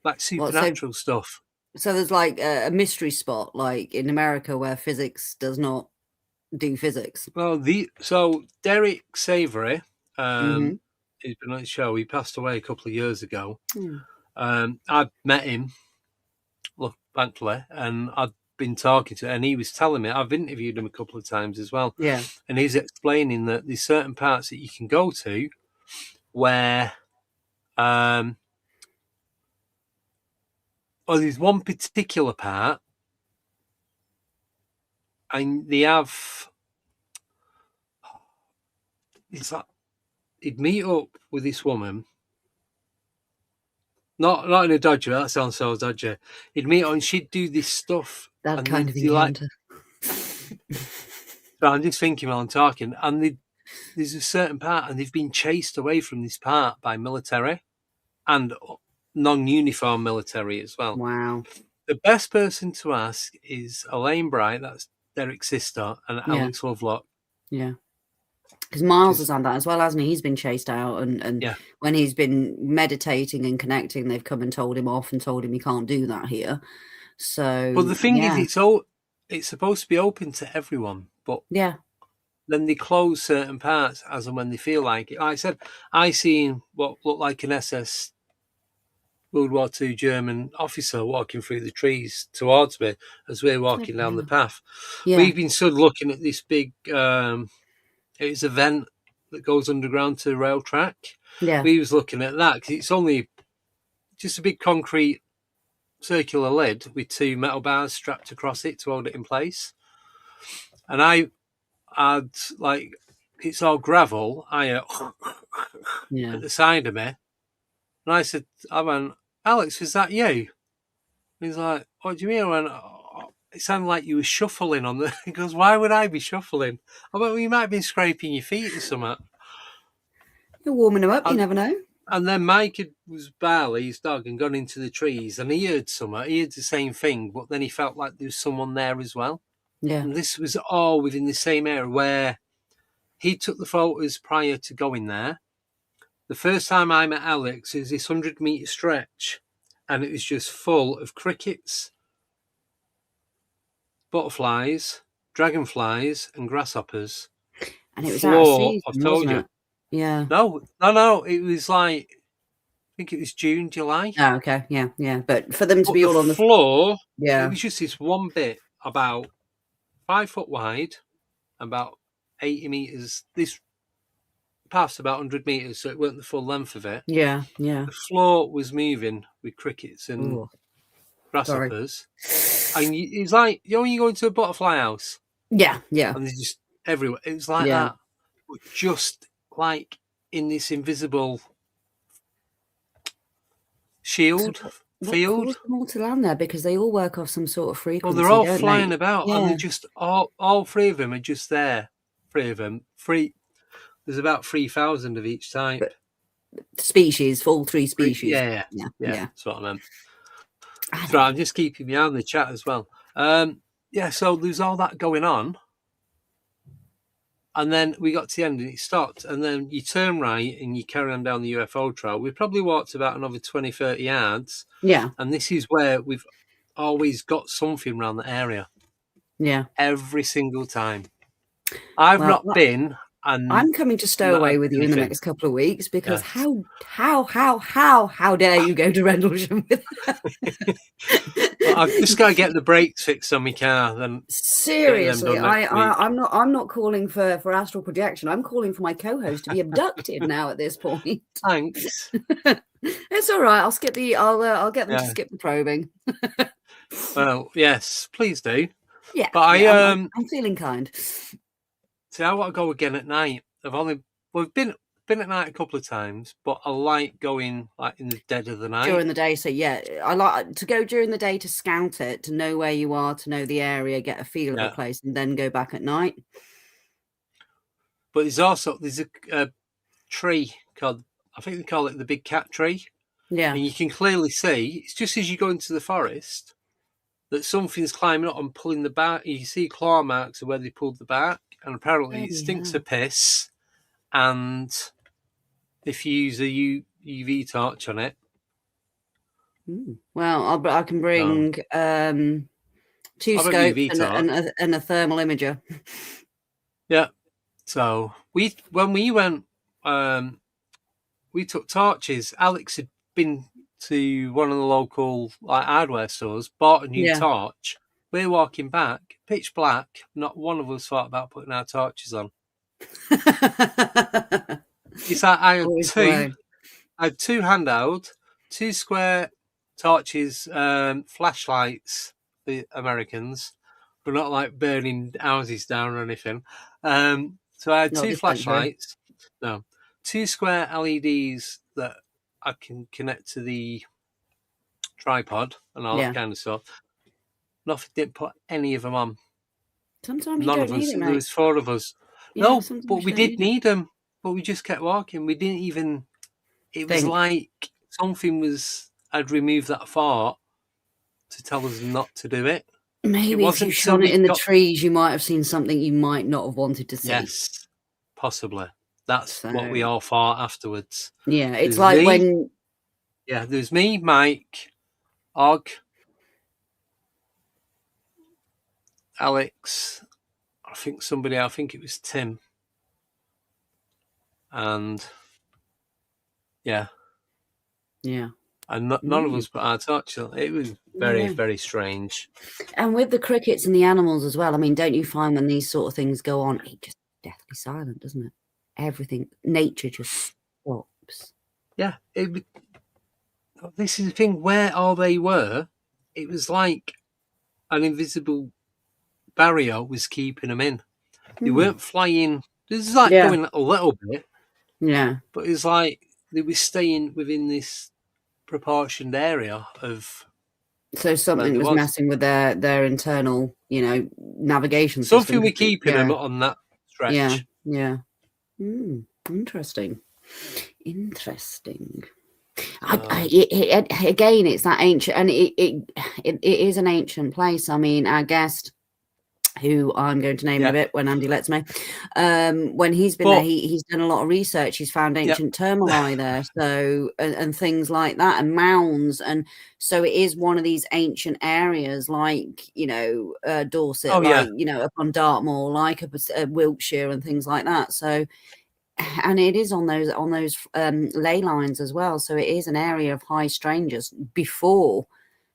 like supernatural stuff. So there's like a mystery spot, like in America, where physics does not do physics. Well, so Derek Savory, he's been on the show. He passed away a couple of years ago. I met him, thankfully, and I'd been talking to him, and he was telling me, I've interviewed him a couple of times as well. Yeah. And he's explaining that there's certain parts that you can go to where there's one particular part, and they have. It's like he'd meet up with this woman. Not in a dodgy way, that sounds so dodgy. He'd meet her and she'd do this stuff. That kind of encounter. So I'm just thinking while I'm talking, and there's a certain part, and they've been chased away from this part by military and non-uniform military as well. Wow. The best person to ask is Elaine Bright, that's Derek's sister, and Alex Lovelock. Yeah. Because Miles has had that as well, hasn't he? He's been chased out, and when he's been meditating and connecting, they've come and told him off and told him he can't do that here. So, but the thing is, it's supposed to be open to everyone, but then they close certain parts as and when they feel like it. Like I said, I seen what looked like an SS World War II German officer walking through the trees towards me as we're walking down the path. Yeah. We've been stood looking at this big. It's a vent that goes underground to the rail track. Yeah. We was looking at that because it's only just a big concrete circular lid with two metal bars strapped across it to hold it in place. And I had, like, it's all gravel. I at the side of me. And I said, Alex, is that you? And he's like, what do you mean? I went, it sounded like you were shuffling on the... He goes, why would I be shuffling? I went, well, you might have been scraping your feet or something. You're warming them up, you never know. And then Mike was barley, his dog, and gone into the trees, and he heard something. He heard the same thing, but then he felt like there was someone there as well. Yeah. And this was all within the same area where he took the photos prior to going there. The first time I met Alex, it was this 100-metre stretch, and it was just full of crickets, butterflies, dragonflies, and grasshoppers. And it was out of season, I've told you. Yeah. No. It was like, I think it was June, July. Oh, okay. Yeah. But for them to be all on the floor, it was just this one bit about 5 foot wide, about 80 meters. This path's about 100 metres, so it weren't the full length of it. Yeah, yeah. The floor was moving with crickets and Ooh, sorry. grasshoppers. And it's like, you know, when you go into a butterfly house Yeah, yeah, and they're just everywhere. It was like yeah. that, but just like in this invisible So shield what field. caused them all to land there? Because they all work off some sort of Well, they're frequency, all don't they? flying about, and Yeah. they're just all three of them are just there. Three of them, three. There's about 3,000 of each type. But species, all three species. Yeah, Yeah, yeah. yeah. That's what I meant. I So don't I'm just keeping me on the chat as well. Yeah, so there's all that going on. And then we got to the end and it stopped. And then you turn right and you carry on down the UFO trail. We probably walked about another 20, 30 yards. Yeah, And this is where we've always got something around the area. yeah. Every single time. I've Well, not been and I'm coming to stow not had away with you in the anything. next couple of weeks because Yes. how dare you go to Rendlesham with Well, I've just got to get the brakes fixed on my car, then getting them seriously, done next week. I'm not calling for astral projection. I'm calling for my co-host to be abducted now at this point. Thanks. It's all right. I'll get them to Yeah. skip the probing. Well, yes, please do. Yeah, But yeah, I'm feeling kind. See, I want to go again at night. We've been at night a couple of times, but I like going like in the dead of the night. During the day, so yeah, I like to go during the day to scout it, to know where you are, to know the area, get a feel of the place, and then go back at night. But there's a tree called, I think they call it the big cat tree. Yeah. And you can clearly see, it's just as you go into the forest, that something's climbing up and pulling the bark. You can see claw marks of where they pulled the bark, and apparently it stinks of piss. And if you use a UV torch on it, well, I can bring 2 scopes and a thermal imager. Yeah. So when we went, we took torches. Alex had been to one of the local like hardware stores, bought a new torch. We're walking back, pitch black. Not one of us thought about putting our torches on. It's like I had two handheld, 2 square torches, flashlights, the Americans, but not like burning houses down or anything. So I had 2 flashlights, 2 square LEDs that I can connect to the tripod and all that kind of stuff. Nothing, didn't put any of them on. Sometimes you don't need it, mate. There was 4 of us. Yeah, no, but we did need them. But we just kept walking. We didn't even. It was like something had removed that thought to tell us not to do it. Maybe if you shone it in the trees, you might have seen something you might not have wanted to see. Yes, possibly. That's what we all thought afterwards. Yeah, it's like when. Yeah, there's me, Mike, Og, Alex. I think it was Tim. And yeah. And none of us put our touch on. It was very, very strange. And with the crickets and the animals as well, I mean, don't you find when these sort of things go on, it's just deathly silent, doesn't it? Everything, nature just stops. Yeah. This is the thing, where all they were, it was like an invisible barrier was keeping them in. They weren't flying. This is like going a little bit. Yeah. But it's like they were staying within this proportioned area of. So something was messing with their internal, navigation system. Something we're keeping them on that stretch. Yeah. Interesting. Again, it's that ancient, and it is an ancient place. I mean, our guest, who I'm going to name in a bit when Andy lets me, when he's been there, he's done a lot of research. He's found ancient termali there, so and things like that, and mounds, and so it is one of these ancient areas, like Dorset, up on Dartmoor, like up Wiltshire and things like that. So, and it is on those ley lines as well. So it is an area of high strangers before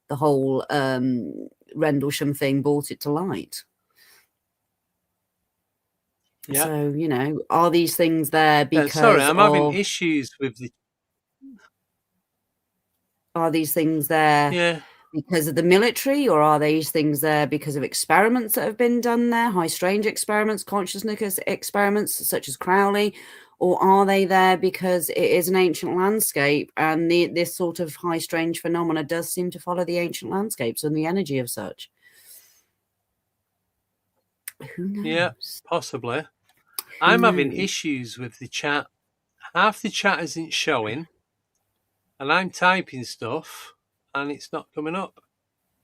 the whole Rendlesham thing brought it to light. Yeah. So, you know, are these things there because sorry, I'm having issues with the. Are these things there Yeah. because of the military, or are these things there because of experiments that have been done there, high strange experiments, consciousness experiments such as Crowley, or are they there because it is an ancient landscape and this sort of high strange phenomena does seem to follow the ancient landscapes and the energy of such? Who knows? Yeah, possibly. I'm having issues with the chat. Half the chat isn't showing, and I'm typing stuff, and it's not coming up.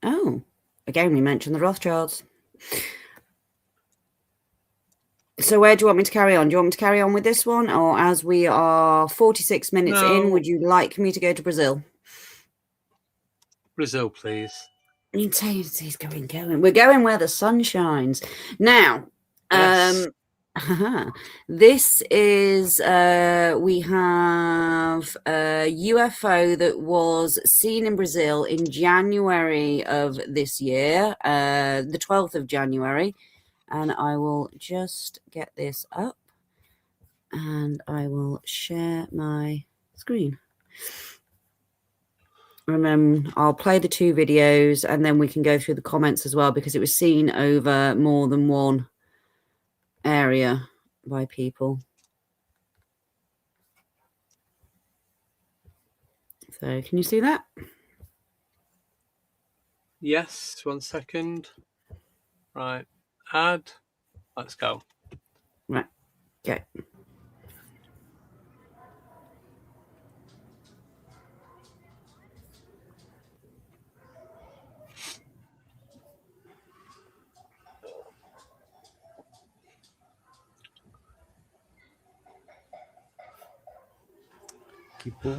Oh, again, we mentioned the Rothschilds. So where do you want me to carry on? Do you want me to carry on with this one? Or as we are 46 minutes in, would you like me to go to Brazil? Brazil, please. He's going. We're going where the sun shines. Now, Yes. This is, we have a UFO that was seen in Brazil in January of this year, the 12th of January. And I will just get this up and I will share my screen. Remember, I'll play the 2 videos and then we can go through the comments as well, because it was seen over more than one area by people. So can you see that? Yes, 1 second. Right, add. Let's go. Right, go.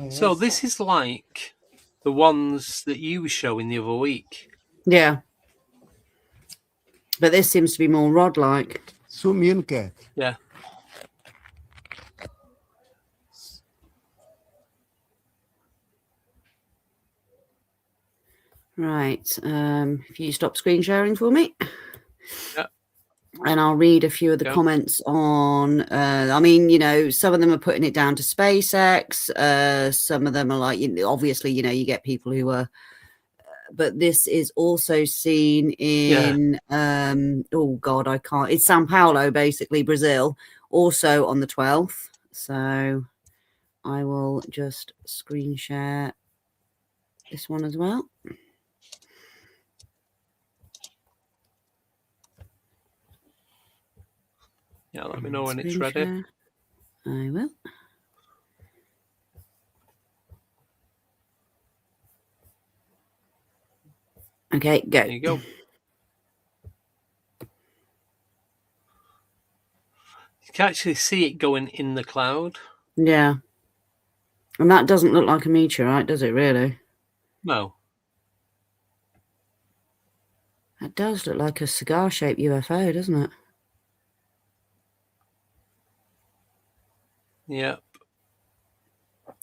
So this is like the ones that you were showing the other week. Yeah. But this seems to be more rod-like. Yeah. Right. If you stop screen sharing for me. Yeah. And I'll read a few of the comments on, I mean, you know, some of them are putting it down to SpaceX. Some of them are like, obviously, you know, you get people who are, but this is also seen in, oh God, I can't, it's Sao Paulo, basically, Brazil, also on the 12th. So I will just screen share this one as well. Yeah, let me know when it's ready. I will. Okay, go. There you go. You can actually see it going in the cloud. Yeah. And that doesn't look like a meteorite, does it, really? No. That does look like a cigar-shaped UFO, doesn't it? Yep.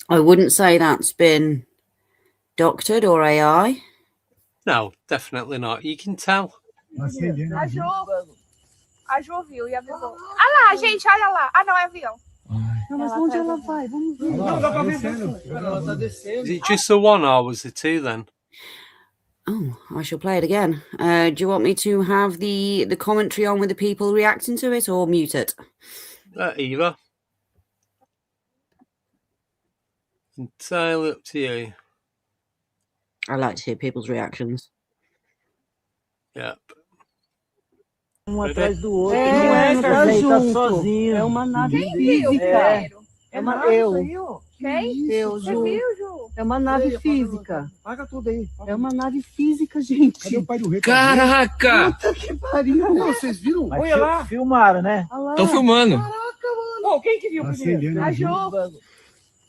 I wouldn't say that's been doctored or AI. No, definitely not. You can tell. A Jo viu e avisou. Ah lá, gente, olha lá. Ah, não, é avião. Não, mas onde ela vai? Vamos ver. Não, dá pra ver. Ela tá descendo. Is it just the one or was there 2 then? Oh, I shall play it again. Do you want me to have the commentary on with the people reacting to it, or mute it? Either. Entirely up to you. I like to hear people's reactions. Yep. Um atrás do outro. Não é, tá sozinho. É uma nave física. É uma eu. Quem? Eu, Ju. Você viu, Ju? É uma nave física. Paga tudo aí. É uma nave física, gente. Cadê o pai do rei? Caraca! Puta que pariu. Não, vocês viram? Olha lá. Filmaram, né? Estão filmando. Caraca, mano. Bom, quem que viu primeiro? A Jo.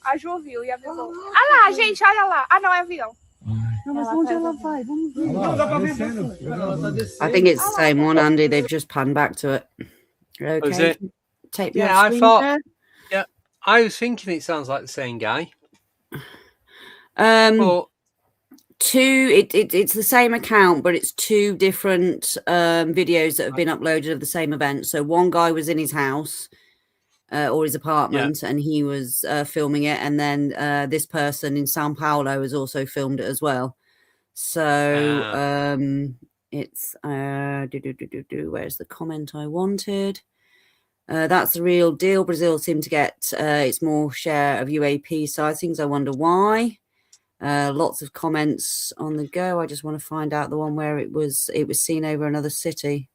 A Jo viu e avisou. Ah lá, gente, olha lá. Ah, não, é avião. Não, mas onde ela vai? Vamos ver. Não, dá pra ver. Ela tá descendo. I think it's the same one, Andy. They've just panned back to it. Okay. Is it? Take me Yeah, off I screen thought. share. Yeah, I was thinking it sounds like the same guy. But It's the same account, but it's two different videos that have been uploaded of the same event. So one guy was in his house or his apartment, and he was filming it, and then this person in Sao Paulo has also filmed it as well. So it's where's the comment I wanted? That's the real deal. Brazil seemed to get its more share of UAP sightings. I wonder why. Lots of comments on the go. I just want to find out the one where it was seen over another city,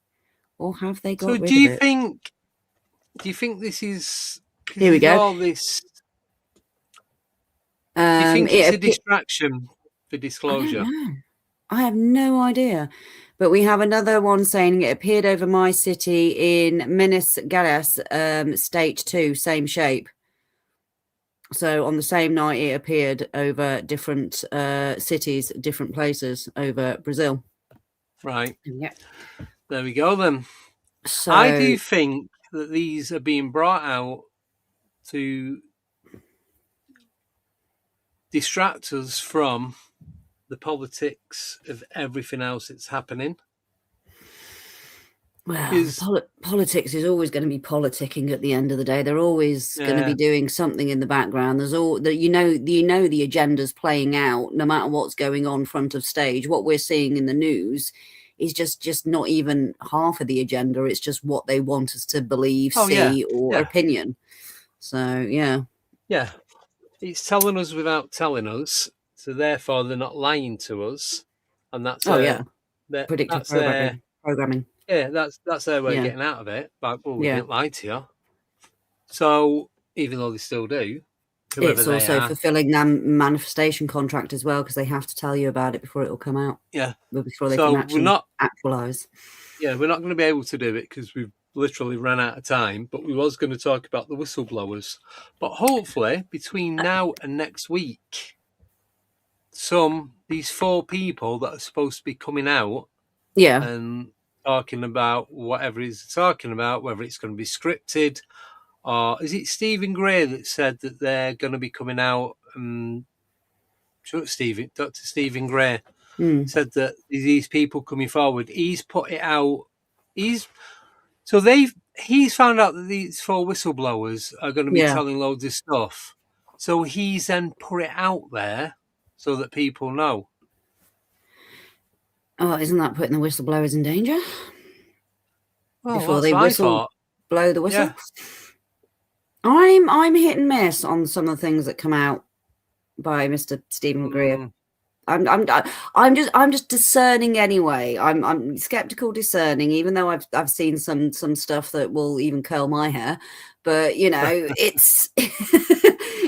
or have they got rid of it? Do you think this is? Here we go. All this. Do you think it's a distraction for disclosure? I have no idea. But we have another one saying it appeared over my city in Minas Gerais, state 2, same shape. So on the same night, it appeared over different cities, different places over Brazil. Right. Yeah. There we go then. So I do think that these are being brought out to distract us from the politics of everything else that's happening. Well, politics is always going to be politicking at the end of the day. They're always going to be doing something in the background. There's all that the agenda's playing out no matter what's going on front of stage. What we're seeing in the news is just not even half of the agenda. It's just what they want us to believe, or opinion. So yeah, it's telling us without telling us. So therefore, they're not lying to us, and that's predictive programming. Yeah, that's their way of getting out of it. Like, well, we didn't lie to you. So even though they still do, it's also fulfilling their manifestation contract as well, because they have to tell you about it before it will come out. Yeah, before they can actually actualize. Yeah, we're not going to be able to do it because we've literally run out of time. But we was going to talk about the whistleblowers. But hopefully, between now and next week, these 4 people that are supposed to be coming out, and talking about whatever he's talking about, whether it's going to be scripted, or is it Stephen Gray that said that they're going to be coming out? Dr. Stephen Gray said that these people coming forward. He's put it out. He's found out that these 4 whistleblowers are going to be telling loads of stuff. So he's then put it out there so that people know. Oh, isn't that putting the whistleblowers in danger? Well, before they blow the whistle. Yeah. I'm hit and miss on some of the things that come out by Mr. Stephen Greer. I'm just discerning anyway. I'm skeptical, discerning, even though I've seen some stuff that will even curl my hair. But it's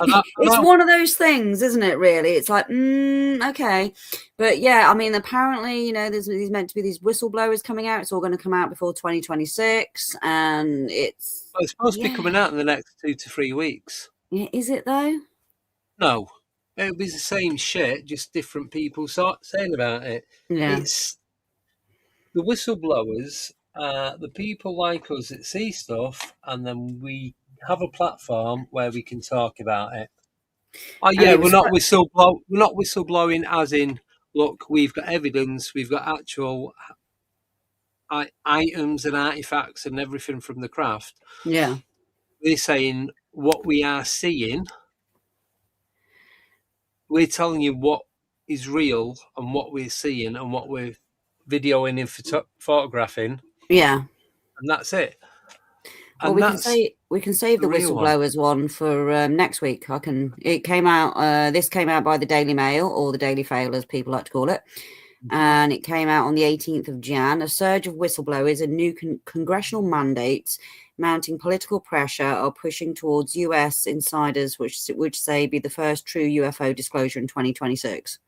it's one of those things, isn't it? Really, it's like okay, but yeah, I mean, apparently, there's meant to be these whistleblowers coming out. It's all going to come out before 2026, and it's supposed to be coming out in the next 2 to 3 weeks. Yeah, is it though? No. It'll be the same shit, just different people saying about it. Yeah. It's the whistleblowers, the people like us that see stuff, and then we have a platform where we can talk about it. Oh yeah, we're not whistleblowing as in, look, we've got evidence, we've got actual items and artifacts and everything from the craft. Yeah. We're saying what we are seeing. We're telling you what is real and what we're seeing and what we're videoing and photographing. Yeah. And that's it. Well, we can save the whistleblowers one for next week. It came out. This came out by the Daily Mail, or the Daily Fail, as people like to call it, and it came out on the 18th of Jan. A surge of whistleblowers and new congressional mandates mounting political pressure are pushing towards U.S. insiders, which say be the first true UFO disclosure in 2026.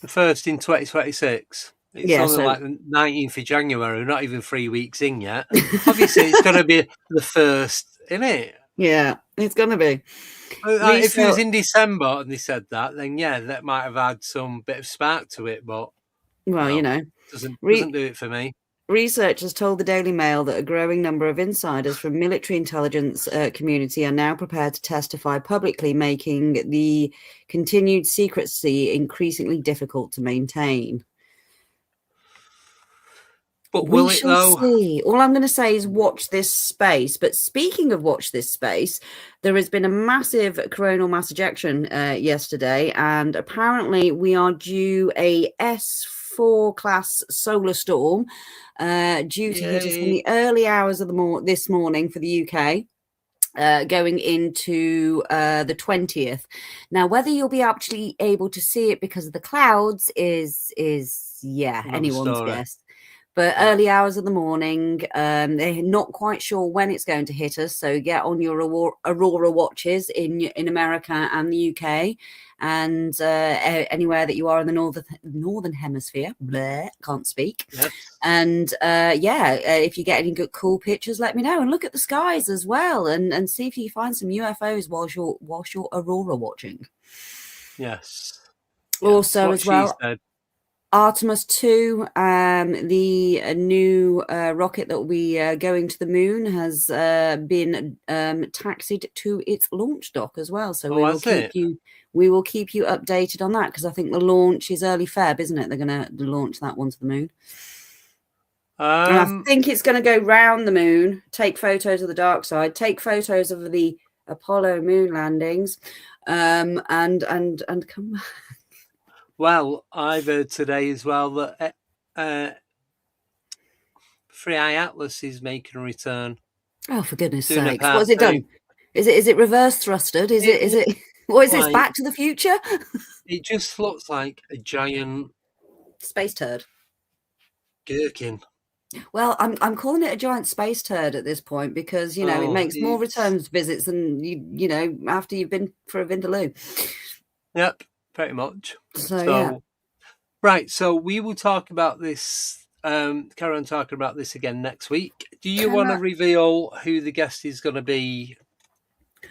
The first in 2026. It's only like the 19th of January, not even 3 weeks in yet. Obviously, it's going to be the first, isn't it? Yeah, it's going to be. If it was in December and they said that, then that might have had some bit of spark to it, but doesn't do it for me. Researchers told the Daily Mail that a growing number of insiders from military intelligence community are now prepared to testify publicly, making the continued secrecy increasingly difficult to maintain. But will We it shall though? see. All I'm going to say is watch this space. But speaking of watch this space, there has been a massive coronal mass ejection yesterday, and apparently we are due a S4 class solar storm due to hit us in the early hours of this morning for the UK. Going into the 20th. Now, whether you'll be actually able to see it because of the clouds is anyone's guess. But early hours of the morning, they're not quite sure when it's going to hit us. So get on your aurora watches in America and the UK, and anywhere that you are in the northern hemisphere. Bleh, can't speak. Yep. And if you get any good cool pictures, let me know. And look at the skies as well, and see if you find some UFOs whilst you're aurora watching. Yes. Also, as well. Artemis 2, the new rocket that will be going to the moon, has been taxied to its launch dock as well. So we will keep you updated on that, because I think the launch is early Feb, isn't it? They're going to launch that one to the moon. And I think it's going to go round the moon, take photos of the dark side, take photos of the Apollo moon landings, and come back. Well, I've heard today as well that Free Eye Atlas is making a return. Oh, for goodness sakes! What has it done? Is it reverse thrusted? Is it? What is this? Back to the Future? It just looks like a giant space turd. Gherkin. Well, I'm calling it a giant space turd at this point, because it makes more returns visits than you after you've been for a Vindaloo. Yep. Pretty much. So right. So we will talk about this. Carry on talking about this again next week. Do you want to reveal who the guest is going to be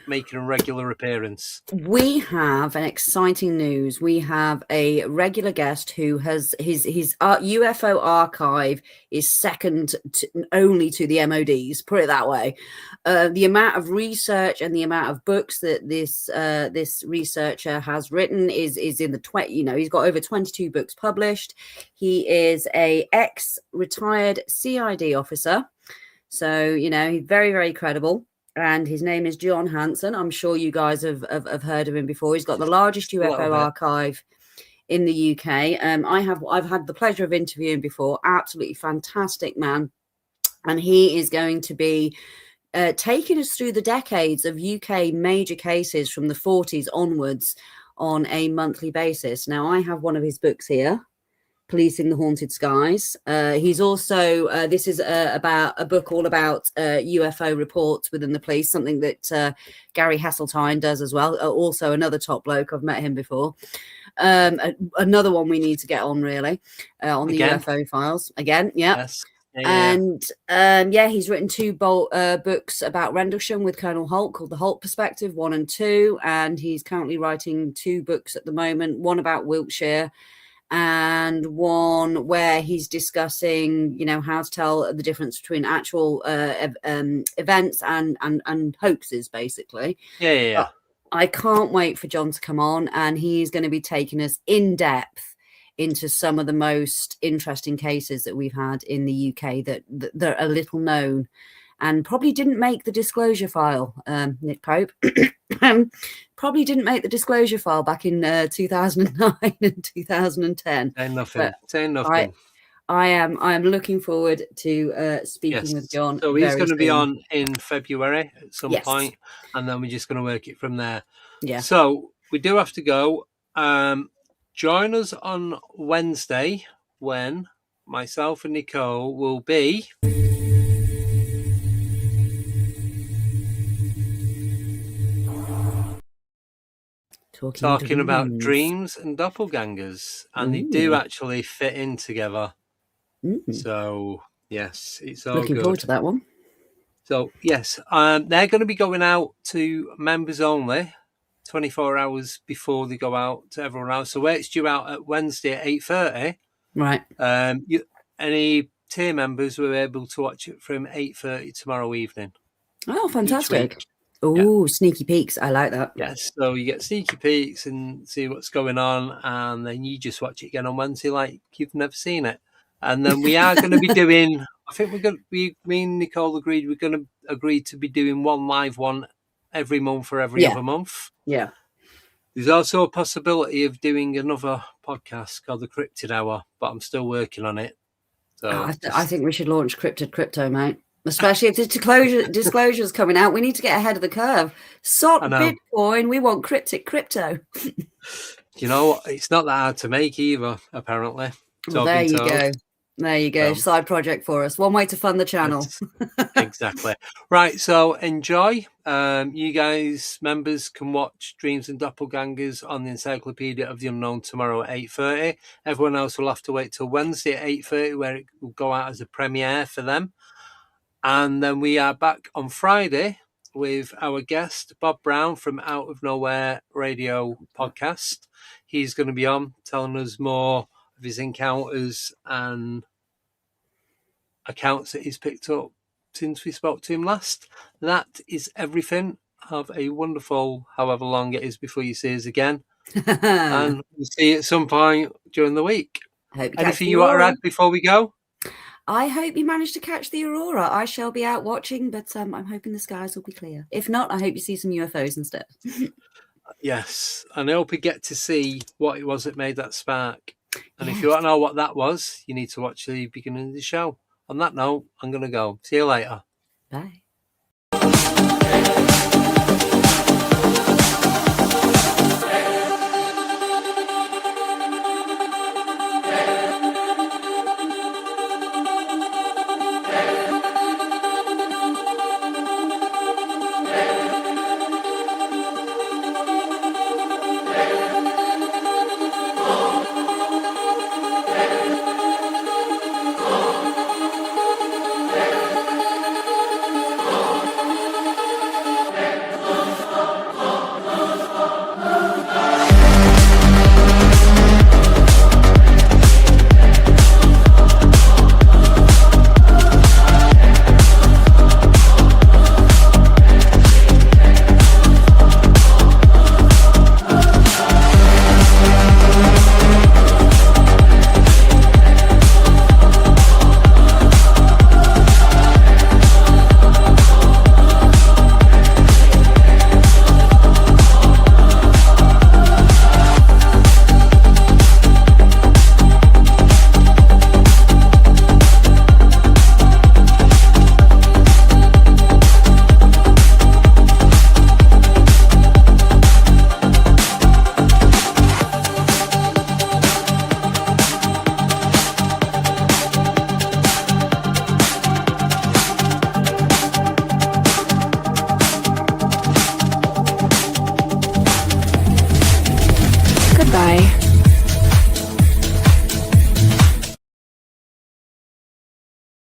making a regular appearance? We have an exciting news. We have a regular guest who has his UFO archive is second only to the MOD's. Put it that way. The amount of research and the amount of books that this researcher has written is in the he's got over 22 books published. He is a ex-retired CID officer, so he's very, very credible. And his name is John Hanson. I'm sure you guys have heard of him before. He's got the largest UFO archive in the UK. I've had the pleasure of interviewing before. Absolutely fantastic man. And he is going to be taking us through the decades of UK major cases from the 40s onwards on a monthly basis. Now, I have one of his books here, Policing the Haunted Skies. He's also, this is about a book all about UFO reports within the police, something that Gary Hasseltine does as well. Also another top bloke. I've met him before. Another one we need to get on, really, on the UFO Files. Again, yeah. Yes. And he's written two books about Rendlesham with Colonel Holt, called The Holt Perspective 1 and 2. And he's currently writing two books at the moment, one about Wiltshire, and one where he's discussing, how to tell the difference between actual events and hoaxes, basically. Yeah. I can't wait for John to come on, and he's going to be taking us in depth into some of the most interesting cases that we've had in the UK that are little known and probably didn't make the disclosure file, Nick Pope. Probably didn't make the disclosure file back in 2009 and 2010. Say nothing. I am looking forward to speaking with John. So he's going to be on in February at some point, and then we're just going to work it from there. Yeah. So we do have to go. Join us on Wednesday when myself and Nicole will be talking about dreams and doppelgangers, and they do actually fit in together. So yes, it's all looking good. Forward to that one. So yes, they're going to be going out to members only, 24 hours before they go out to everyone else. So it's due out at Wednesday at 8:30. Right. Any tier members will be able to watch it from 8:30 tomorrow evening. Oh, each fantastic. week. Oh, sneaky peeks. I like that. Yes, so you get sneaky peeks and see what's going on, and then you just watch it again on Wednesday like you've never seen it. And then we are going to be doing, I think me and Nicole agreed we're going to agree to be doing one live one every month for every other month. Yeah. There's also a possibility of doing another podcast called the Cryptid Hour, but I'm still working on it. So I think we should launch Cryptid Crypto, mate. Especially if the disclosure's coming out. We need to get ahead of the curve. Sod Bitcoin, we want cryptic crypto. You know what? It's not that hard to make either, apparently. Well, there you go. There you go. Side project for us. One way to fund the channel. Exactly. Right, so enjoy. You guys, members, can watch Dreams and Doppelgangers on the Encyclopedia of the Unknown tomorrow at 8:30. Everyone else will have to wait till Wednesday at 8:30, where it will go out as a premiere for them. And then we are back on Friday with our guest, Bob Brown from Out of Nowhere Radio podcast. He's going to be on telling us more of his encounters and accounts that he's picked up since we spoke to him last. That is everything. Have a wonderful, however long it is before you see us again. And we'll see you at some point during the week. Anything you want to add before we go? I hope you managed to catch the aurora. I shall be out watching, but I'm hoping the skies will be clear. If not, I hope you see some UFOs instead. Yes, and I hope you get to see what it was that made that spark. And if you want to know what that was, you need to watch the beginning of the show. On that note, I'm going to go. See you later. Bye.